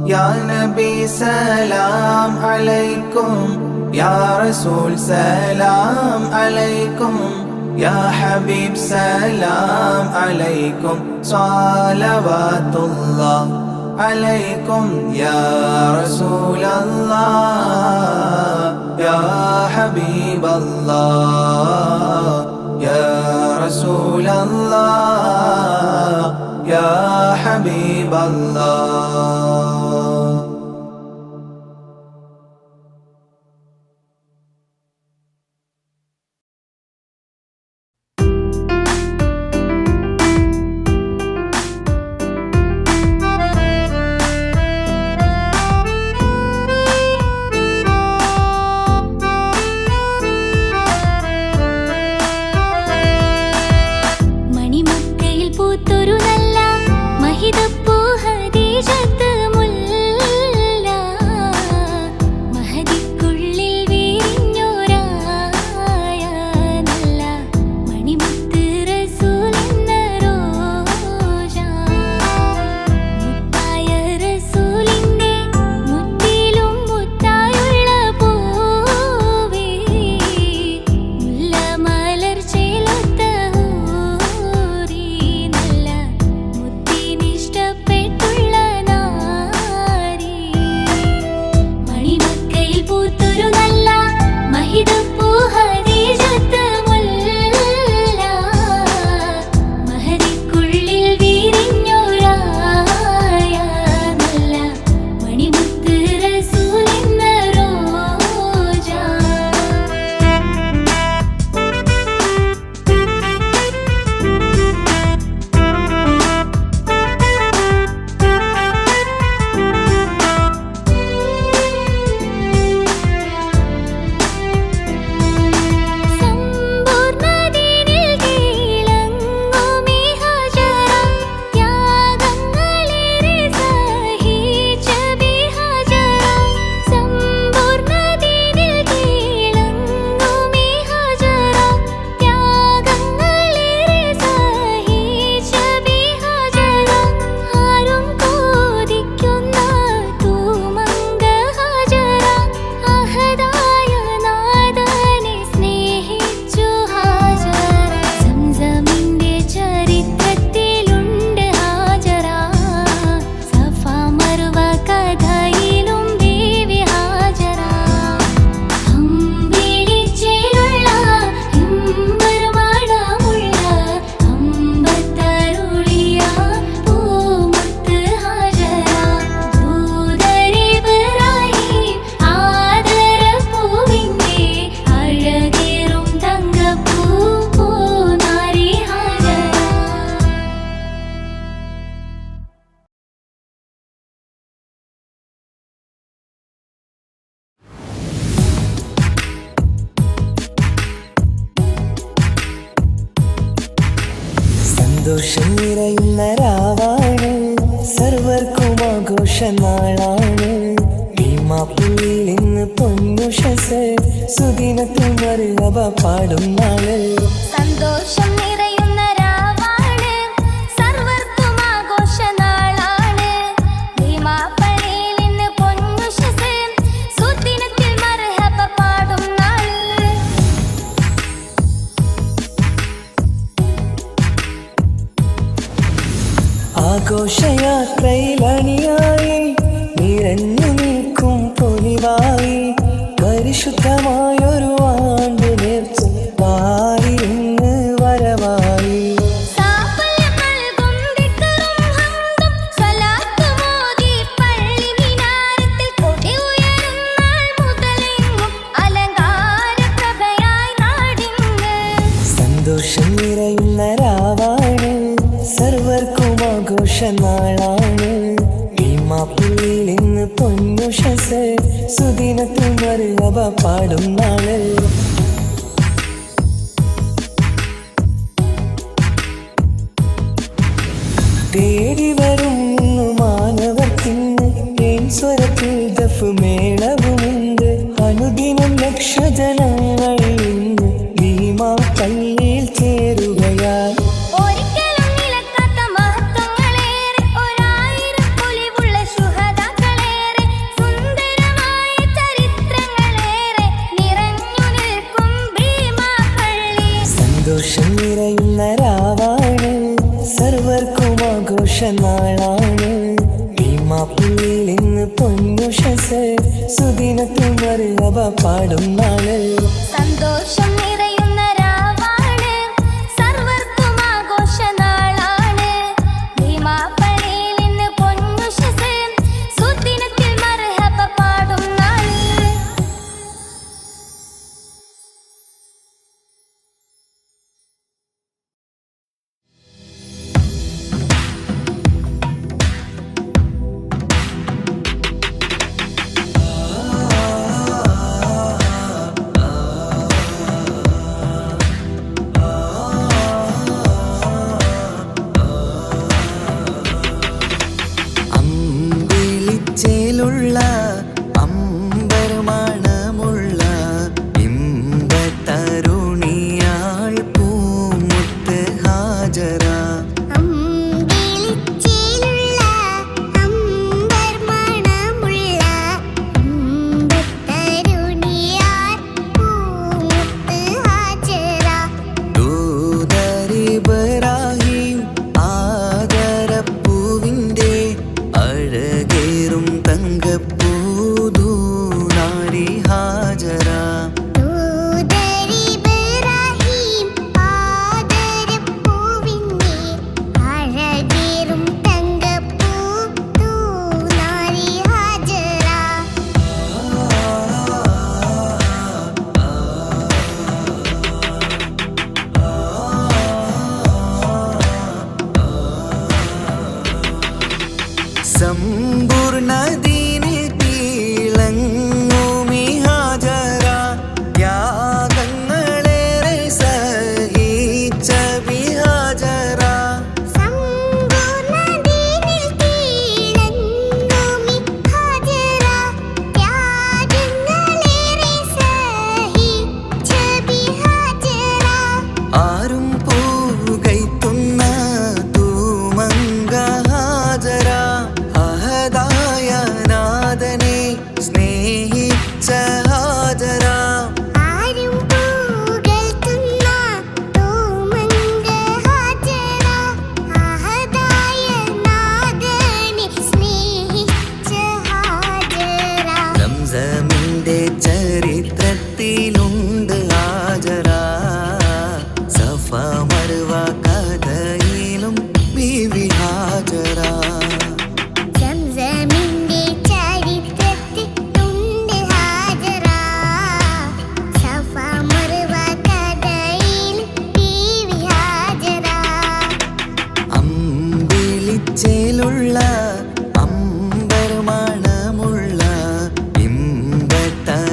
يا نبي سلام عليكم يا رسول سلام عليكم يا حبيب سلام عليكم صلوات الله عليكم يا رسول الله يا حبيب الله يا رسول الله يا حبيب الله മണിമക്കയിൽ പൂത്തൊരു നല്ല മഹിതപ്പൂ സന്തോഷം നിറയുന്ന രാവാണ്, സർവർക്കും ആഘോഷനാളാണ്. ഭീമാപ്പുള്ളിയിൽ ഇന്ന് പൊന്നുഷസ്, സുദിനത്തിൽ മറുഹബ പാടും നാള്. സന്തോഷം നിറയുന്ന രാവാണ്, സർവർക്കും ആഘോഷനാളാണ്. ഭീമാപ്പള്ളിയിൽ ഇന്ന് പൊന്നുഷസ്, സുദിനത്തിൽ മർഹബ പാടും നാള്. ആഘോഷയാത്രയിൽ അണിയായി നിറഞ്ഞു നിൽക്കും പൊലിവായി, പരിശുദ്ധമായൊരു ആണ്ട് നേർച്ച വാരി ഇന്ന് വരവായി. സാഫല്യം നൽകും ദിക്റും ഹംദും സ്വലാത്തും ഓതി പള്ളി മിനാരത്തിൽ കൊടി ഉയരുന്നാൾ മുതലെങ്ങും അലങ്കാരപ്രഭയായി നാടിങ്ങ്. സന്തോഷം നിറയുന്ന രാവാണ്, സർവർക്കും ആഘോഷനാളാണ്. ഭീമാപ്പുള്ളിയിൽ ഇന്ന് പൊന്നുഷസ്, സുദിനത്തിൽ മറുഹബ പാടും നാള്. തേടി വരും ഇന്ന് മാനവർക്കിന്ന് ഏൻ സ്വരത്തിൽ ദഫ് മേളവുമുണ്ട്. അനുദിനം ലക്ഷജനങ്ങൾ ഇന്ന് ഭീമാപ്പള്ളിയിൽ ചേരുകയാൽ. ഒരിക്കലും നിലക്കാത്ത മഹത്വങ്ങളേറെ, ഒരായിരം പൊലിവുള്ള ശുഹദാക്കളേറെ, സുന്ദരമായ ചരിത്രങ്ങളേറെ നിറഞ്ഞു നിൽക്കും ഭീമാപ്പള്ളി. സന്തോഷം നിറയുന്ന രാവാണ്, സർവർക്കും ആഘോഷനാളാണ്. ഭീമാപ്പുള്ളിയിൽ ഇന്ന് പൊന്നുഷസ്, സുദിനത്തിൽ മറുഹബ പാടും നാള്. സന്തോഷം നിറയുന്ന രാവാണ്, സർവർക്കും ആഘോഷനാളാണ്. ഭീമാപ്പള്ളിയിൽ ഇന്ന് പൊന്നുഷസ്, സുദിനത്തിൽ മർഹബ പാടും നാള്. അമ്പിളിച്ചേലുള്ള അമ്പരമണമുള്ള ഇമ്പത്തരുണിയാൾ പൂമുത്ത് ഹാജറ. അമ്പിളിച്ചേലുള്ള അമ്പർ മണമുള്ള ഇമ്പത്തരുണിയാൾ പൂമുത്ത് ഹാജറ. ദൂതരിബ്രാഹിം ആദരപ്പൂവിൻ്റെ അഴകേറും തങ്കപ്പൂതൂനാരി ഹാജറ. ദൂതരിബ്രാഹിം ആദരപ്പൂവിൻ്റെ അഴകേറും തങ്കപ്പൂ തൂനാരി ഹാജറ. സമ്പൂർണ്ണദീനിൽ തിളങ്ങുമി ഹാജറ. ത്യാഗങ്ങളേറെ സഹിച്ച ബിഹാജറ. സമ്പൂർണ്ണദീനിൽ തിളങ്ങുമി ഹാജറ. ത്യാഗങ്ങളേറെ സഹിച്ച ബിഹാജറ. ആരും പൂകൈത്തുന്ന തൂമങ്ക ഹാജറ. അഹദായ നാഥനെ സ്നേഹിച്ച ഹാജറ. ആരും പുകഴ്ത്തുന്ന തൂമങ്ക ഹാജറ. അഹദായ നാഥനെ സ്നേഹിച്ച ഹാജറ. സംസമിന്റെ ചരിത്രത്തിലുണ്ട് ഹാജറ. സഫ മർവ കഥയിലും ബീവി ഹാജറ. സംസമിന്റെ ചരിത്രത്തിലുണ്ട് ഹാജറ. സഫ മർവ കഥയിൽ ബീവി ഹാജറ. അമ്പിളിച്ചേലുള്ള അമ്പരമണമുള്ള ഇമ്പത്തരുണിയാൾ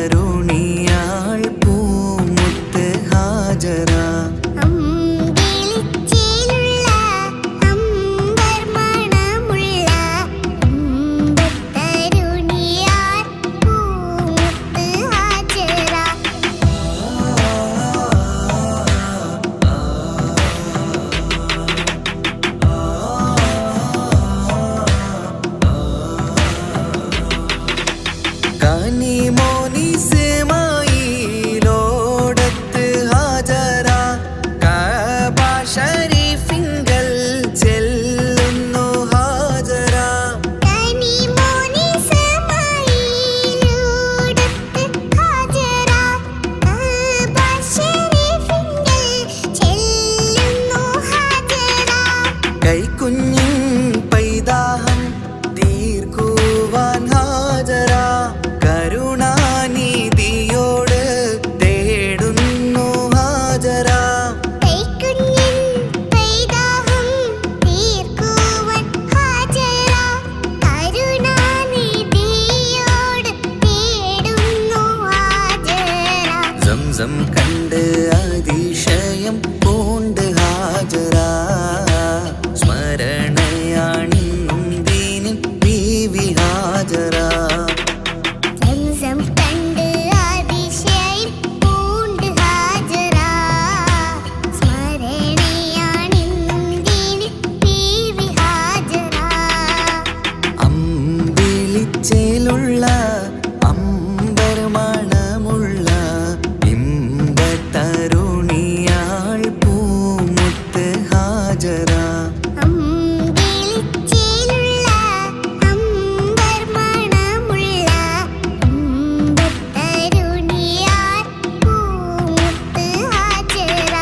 സംസം കണ്ട് അതിശയം പൂണ്ട് ഹാജറ സ്മരണയാണിന്നും ദീനിൻ ബീവി ഹാജറ സംസം കണ്ട് അതിശയം പൂണ്ട് ഹാജറ സ്മരണയാണിന്നും ദീനിൻ ബീവി ഹാജറ അമ്പിളിച്ചേലുള്ള അമ്പർമണമുള്ള ഇമ്പത്തരുണിയാൾ പൂമുത്ത് ഹാജറ അമ്പിളിച്ചേലുള്ള അമ്പർമണമുള്ള ഇമ്പത്തരുണിയാൾ പൂമുത്ത് ഹാജറ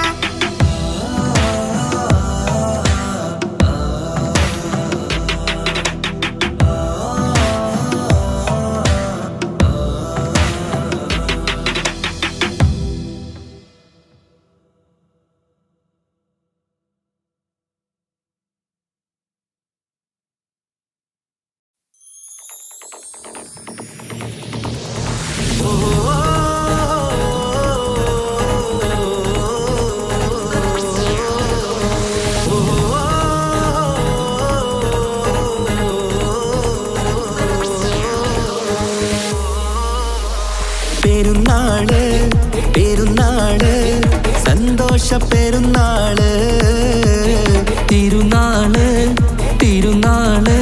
പെരുന്നാള് പെരുന്നാള് സന്തോഷ പെരുന്നാള് തിരുനാള് തിരുനാള്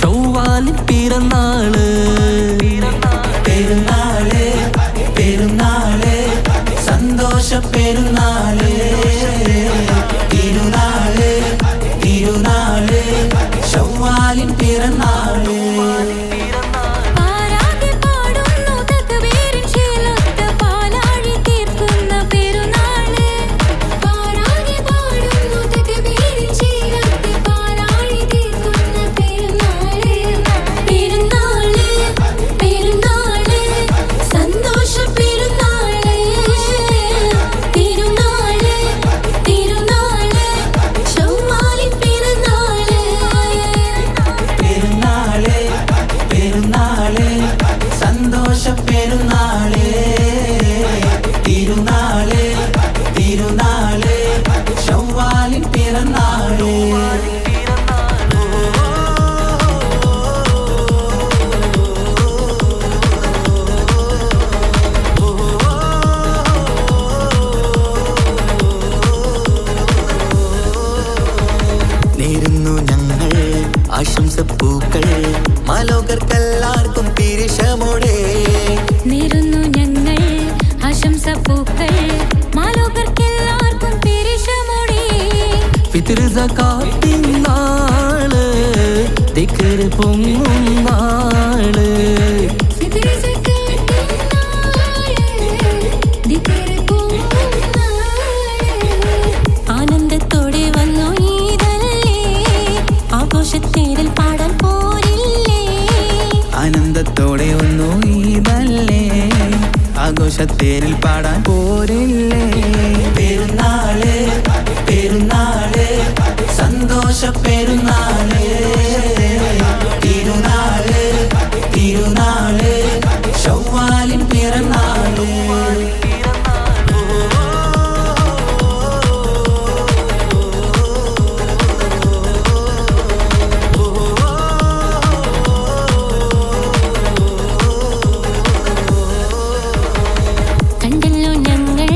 ചൊവ്വാലിൻ പിറന്നാള് പെരുന്നാള് പെരുന്നാള് സന്തോഷ പെരുന്നാള് തിരുനാള് തിരുനാള് ചൊവ്വാലിൻ പിറന്നാള് പാരാകെ പാടുന്നു തക്ബീരിൻ ശീലത്ത് പാലാഴി തീർക്കുന്ന പെരുന്നാള് പാരാകെ പാടുന്നു തക്ബീരിൻ ശീലത്ത് പാലാഴി തീർക്കുന്ന പെരുന്നാള് പെരുന്നാള് പെരുന്നാള് സന്തോഷ പെരുന്നാള് തിരുനാള് തിരുനാള് ചൊവ്വാലിൻ പെരുന്നാള് പെരുന്നാള് പെരുന്നാള് സന്തോഷ പെരുന്നാള് തിരുനാള് തിരുനാള് ചൊവ്വാലിൻ പിറന്നാള് നേരുന്നു ഞങ്ങൾ ആശംസപ്പൂക്കൾ മാലോകർക്കെല്ലാവർക്കും പിരിശമോടെ നേരുന്നു ഞങ്ങൾ ആശംസപ്പൂക്കൾ മാലോകർക്കെല്ലാവർക്കും പെരിശമോടെ ഫിത്ർ സകാത്തിൻ നാള് ദിക്ർ പൊങ്ങും നാള് ഫിത്ർ സകാത്തിൻ നാള് ദിക്ർ പൊങ്ങും നാള് ആനന്ദത്തോടെ വന്നു ഈദല്ലേ ആഘോഷത്തേരിൽ പാടാൻ പോരില്ലേ ആനന്ദത്തോടെ ഒന്നു ഈദല്ലേ ആഘോഷത്തേരിൽ പാടാൻ പോരില്ലേ പെരുന്നാള് പെരുന്നാള് സന്തോഷ പെരുന്നാള് തിരുനാള് തിരുനാള് ചൊവ്വാലിൻ പിറന്നാള് കണ്ടല്ലോ ഞങ്ങൾ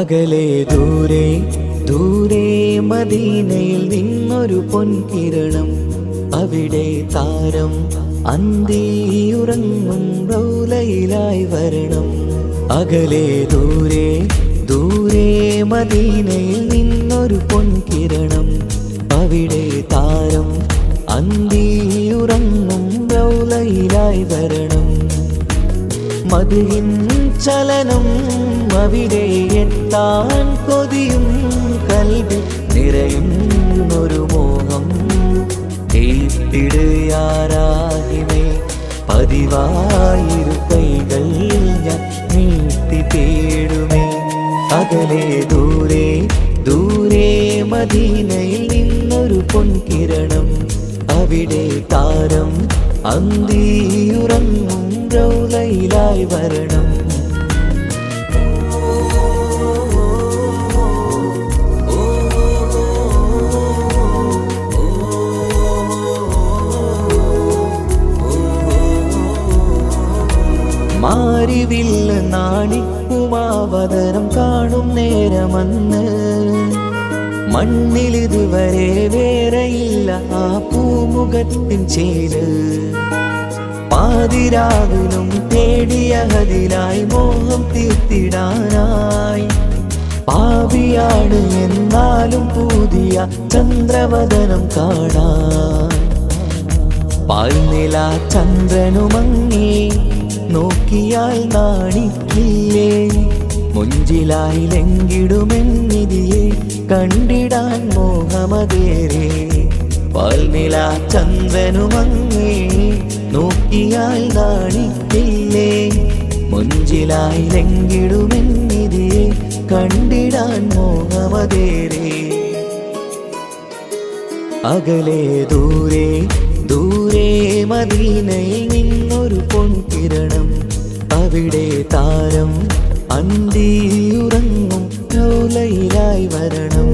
അകലെ ദൂരെ ദൂരെ മദീനയിൽ നിന്നൊരു പൊൻകിരണം, അവിടെ താരം അന്തിയുറങ്ങും റൗലയിലായി വരണം. അകലെ ദൂരെ ദൂരെ മദീനയിൽ നിന്നൊരു പൊൻകിരണം, അവിടെ താരം അന്തിയുറങ്ങും റൗലയിലായി വരണം. മദിഹിൻ ചലനം അവിടെ എത്താൻ കൊതിയും കൽവിൽ നിറയുന്നൊരു മോഹം. ഏറ്റിടുയാരാഹിമേ പതിവായിരു കൈകൾ ഞാൻ നീട്ടി തേടുമേ. അകലെ ദൂരെ ദൂരെ മദീനയിൽ നിന്നൊരു പൊൻകിരണം, അവിടെ താരം അന്തിയുറങ്ങും റൗലയിലായി വരണം. മാരിവില്ല് നാണിക്കുമാവതരം കാണും നേരമന്ന്, മണ്ണിലിതുവരെ വേറെയില്ല ആ പൂമുഖത്തിൻ ചേര്. പാതിരാവിലും തേടിയ ഹദിലായി മോഹം തീർത്തിടാനായി, പാപിയാണ് എന്നാലും പുതിയ ചന്ദ്രവദനം കാണാൻ. പാൽനില ചന്ദ്രനുമങ്ങി നോക്കിയാൽ നാണിക്കില്ലേ, മുഞ്ചിലായി ലംഘിടുമെന്നിതിയെ കണ്ടിടാൻ മോഹമതേറെ. പാൽനില ചന്ദ്രനുമങ്ങി നോക്കിയാൽ നാണിക്കില്ലേ, മുഞ്ചിലായി ലംഘിടുമെന്നിതിയെ കണ്ടിടാൻ മോഹമതേറെ. അകലെ ദൂരെ ദൂരെ മദീനയിൽ നിന്നൊരു പൊൻകിരണം, അവിടെ താരം അന്തിയുറങ്ങും റൗലയിലായി വരണം.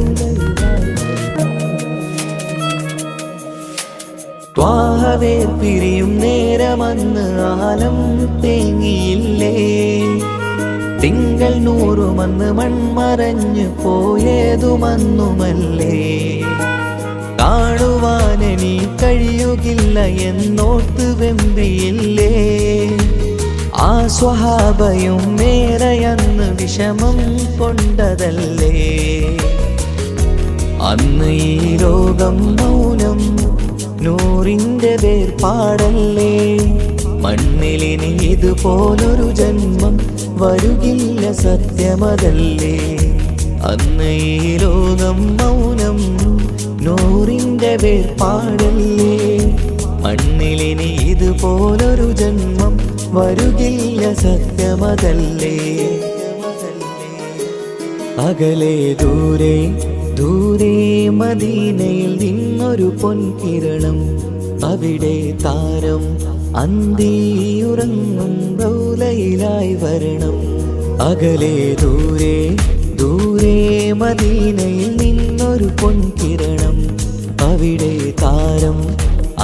ത്വാഹവേ പിരിയും നേരമന്ന് ആലം തേങ്ങിയില്ലേ, തിങ്കൾ നൂറുമന്ന് മൺമറഞ്ഞു പോയതുമന്നുമല്ലേ. കാണുവാനെനി കഴിയുകില്ല എന്നോർത്ത് വെമ്പിയില്ലേ, ആ സ്വഹാബയും മേറയന്ന് വിഷമം കൊണ്ടതല്ലേ. അന്ന് ഈ ലോകം മൗനം നൂറിൻ്റെ വേർപാടല്ലേ, മണ്ണിലിനി ഇതുപോലൊരു ജന്മം വരുകില്ല സത്യമതല്ലേ. അന്ന് ഈ ലോകം മൗനം നൂറിൻ്റെ വേർപാടല്ലേ, മണ്ണിലിനി ഇതുപോലൊരു ജന്മം വരുകില്ല സത്യമതല്ലേ. അകലെ ദൂരെ ദൂരെ മദീനയിൽ നിന്നൊരു പൊൻകിരണം, അവിടെ താരം അന്തിയുറങ്ങും റൗലയിലായി വരണം. അകലെ ദൂരെ ദൂരെ മദീനയിൽ നിന്നൊരു പൊൻകിരണം, അവിടെ താരം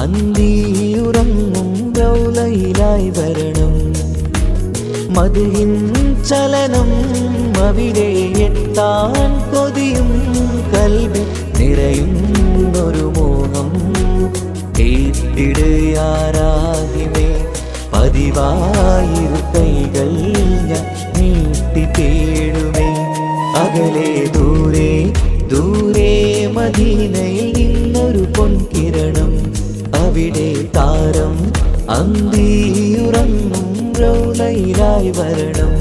അന്തിയുറങ്ങും റൗലയിലായി വരണം. മദിഹിൻ ചലനം അവിടെ എത്താൻ കൊതിയും കൽവിൽ നിറയുന്നൊരു മോഹം. ഏറ്റിടുയാരാഹിമേ പതിവായിരു കൈകൾ ഞാൻ നീട്ടി തേടുമേ. അകലെ ദൂരെ ദൂരെ മദീനയിൽ നിന്നൊരു പൊൻകിരണം, അവിടെ താരം അന്തിയുറങ്ങും റൗലയിലായി വരണം.